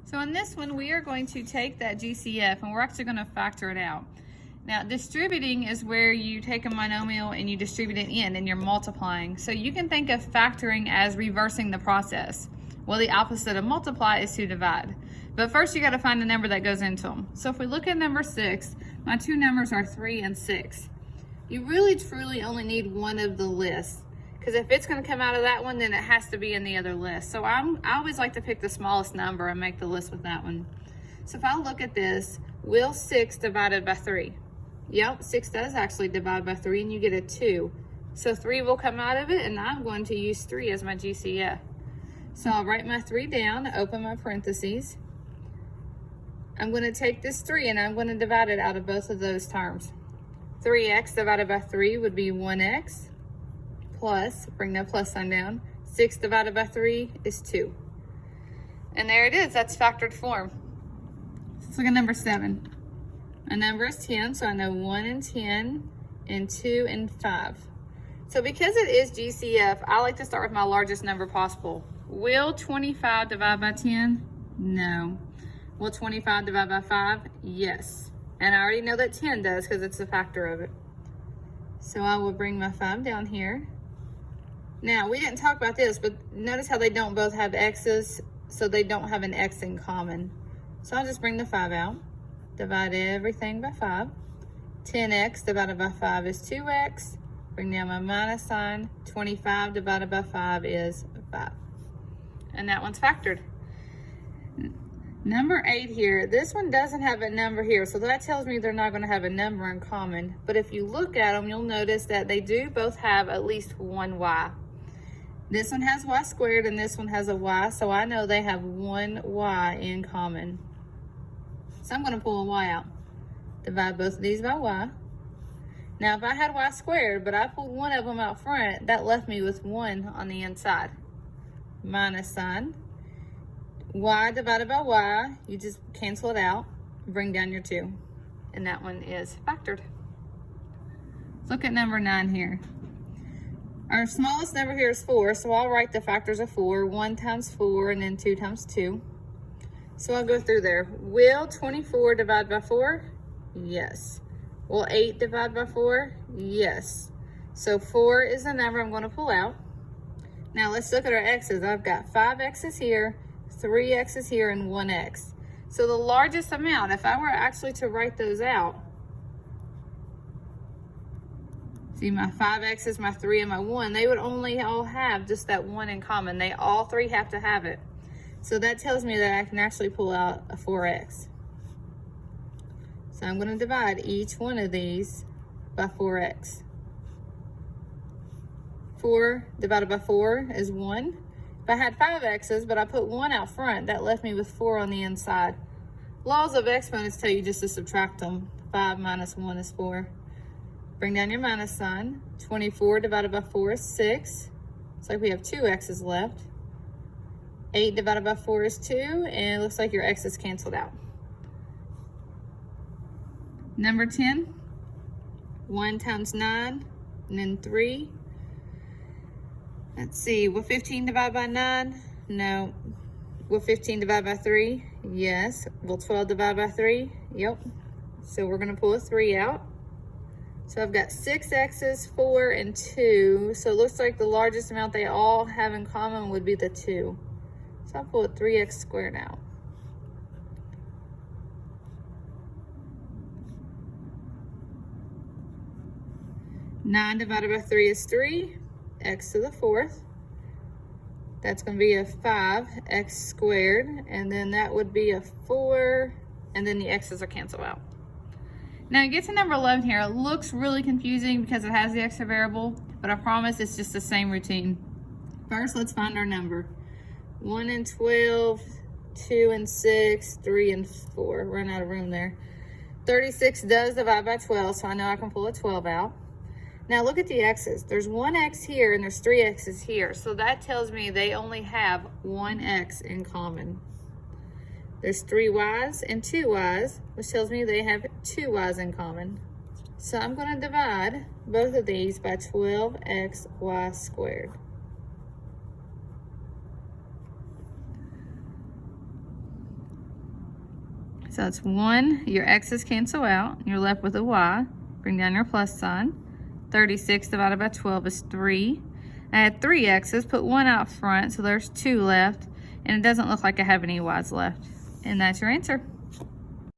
So in this one, we are going to take that GCF and we're actually going to factor it out. Now, distributing is where you take a monomial and you distribute it in and you're multiplying. So you can think of factoring as reversing the process. Well, the opposite of multiply is to divide. But first you got to find the number that goes into them. So if we look at number 6, my two numbers are 3 and 6. You really truly only need one of the lists, because if it's going to come out of that one, then it has to be in the other list. So I always like to pick the smallest number and make the list with that one. So if I look at this, will 6 divided by 3? Yep, 6 does actually divide by 3 and you get a 2. So 3 will come out of it and I'm going to use 3 as my GCF. So I'll write my 3 down, open my parentheses. I'm going to take this 3 and I'm going to divide it out of both of those terms. 3x divided by 3 would be 1x plus, bring that plus sign down, 6 divided by 3 is 2. And there it is, that's factored form. Let's look at number 7. My number is 10, so I know 1 and 10 and 2 and 5. So because it is GCF, I like to start with my largest number possible. Will 25 divide by 10? No. Will 25 divide by 5? Yes. And I already know that 10 does because it's a factor of it. So I will bring my 5 down here. Now, we didn't talk about this, but notice how they don't both have x's, so they don't have an x in common. So I'll just bring the 5 out, divide everything by 5. 10x divided by 5 is 2x. Bring down my minus sign. 25 divided by 5 is 5. And that one's factored. Number 8 here, this one doesn't have a number here, so that tells me they're not going to have a number in common. But if you look at them, you'll notice that they do both have at least one y. This one has y squared and this one has a y, so I know they have one y in common. So I'm going to pull a y out. Divide both of these by y. Now if I had y squared, but I pulled one of them out front, that left me with 1 on the inside. Minus sign. Y divided by y, you just cancel it out, bring down your 2. And that one is factored. Let's look at number 9 here. Our smallest number here is 4, so I'll write the factors of 4, 1 times 4, and then 2 times 2. So I'll go through there. Will 24 divide by 4? Yes. Will 8 divide by 4? Yes. So 4 is the number I'm going to pull out. Now let's look at our x's. I've got 5 x's here, 3 x's here, and 1 x. So the largest amount, if I were actually to write those out, see my 5 x's, my 3, and my 1, they would only all have just that 1 in common. They all 3 have to have it. So that tells me that I can actually pull out a 4x. So I'm going to divide each one of these by 4x. 4 divided by 4 is 1. If I had 5 x's, but I put 1 out front, that left me with 4 on the inside. Laws of exponents tell you just to subtract them. 5 minus 1 is 4. Bring down your minus sign. 24 divided by 4 is 6. Looks like we have 2 x's left. 8 divided by 4 is 2, and it looks like your x is canceled out. Number 10, 1 times 9, and then 3. Let's see, will 15 divide by 9? No. Will 15 divide by 3? Yes. Will 12 divide by 3? Yep. So we're going to pull a 3 out. So I've got 6 x's, 4, and 2. So it looks like the largest amount they all have in common would be the 2. So I'll pull a 3x squared out. Nine divided by 3 is 3. X to the 4th. That's going to be a 5x squared, and then that would be a 4, and then the x's are canceled out. Now, you get to number 11 here. It looks really confusing because it has the extra variable, but I promise it's just the same routine. First, let's find our number. 1 and 12, 2 and 6, 3 and 4. Run out of room there. 36 does divide by 12, so I know I can pull a 12 out. Now look at the x's. There's 1 x here and there's 3 x's here. So that tells me they only have 1 x in common. There's 3 y's and 2 y's, which tells me they have 2 y's in common. So I'm going to divide both of these by 12xy squared. So it's 1, your x's cancel out, you're left with a y. Bring down your plus sign. 36 divided by 12 is 3. I had 3 x's, put 1 out front, so there's 2 left, and it doesn't look like I have any y's left. And that's your answer.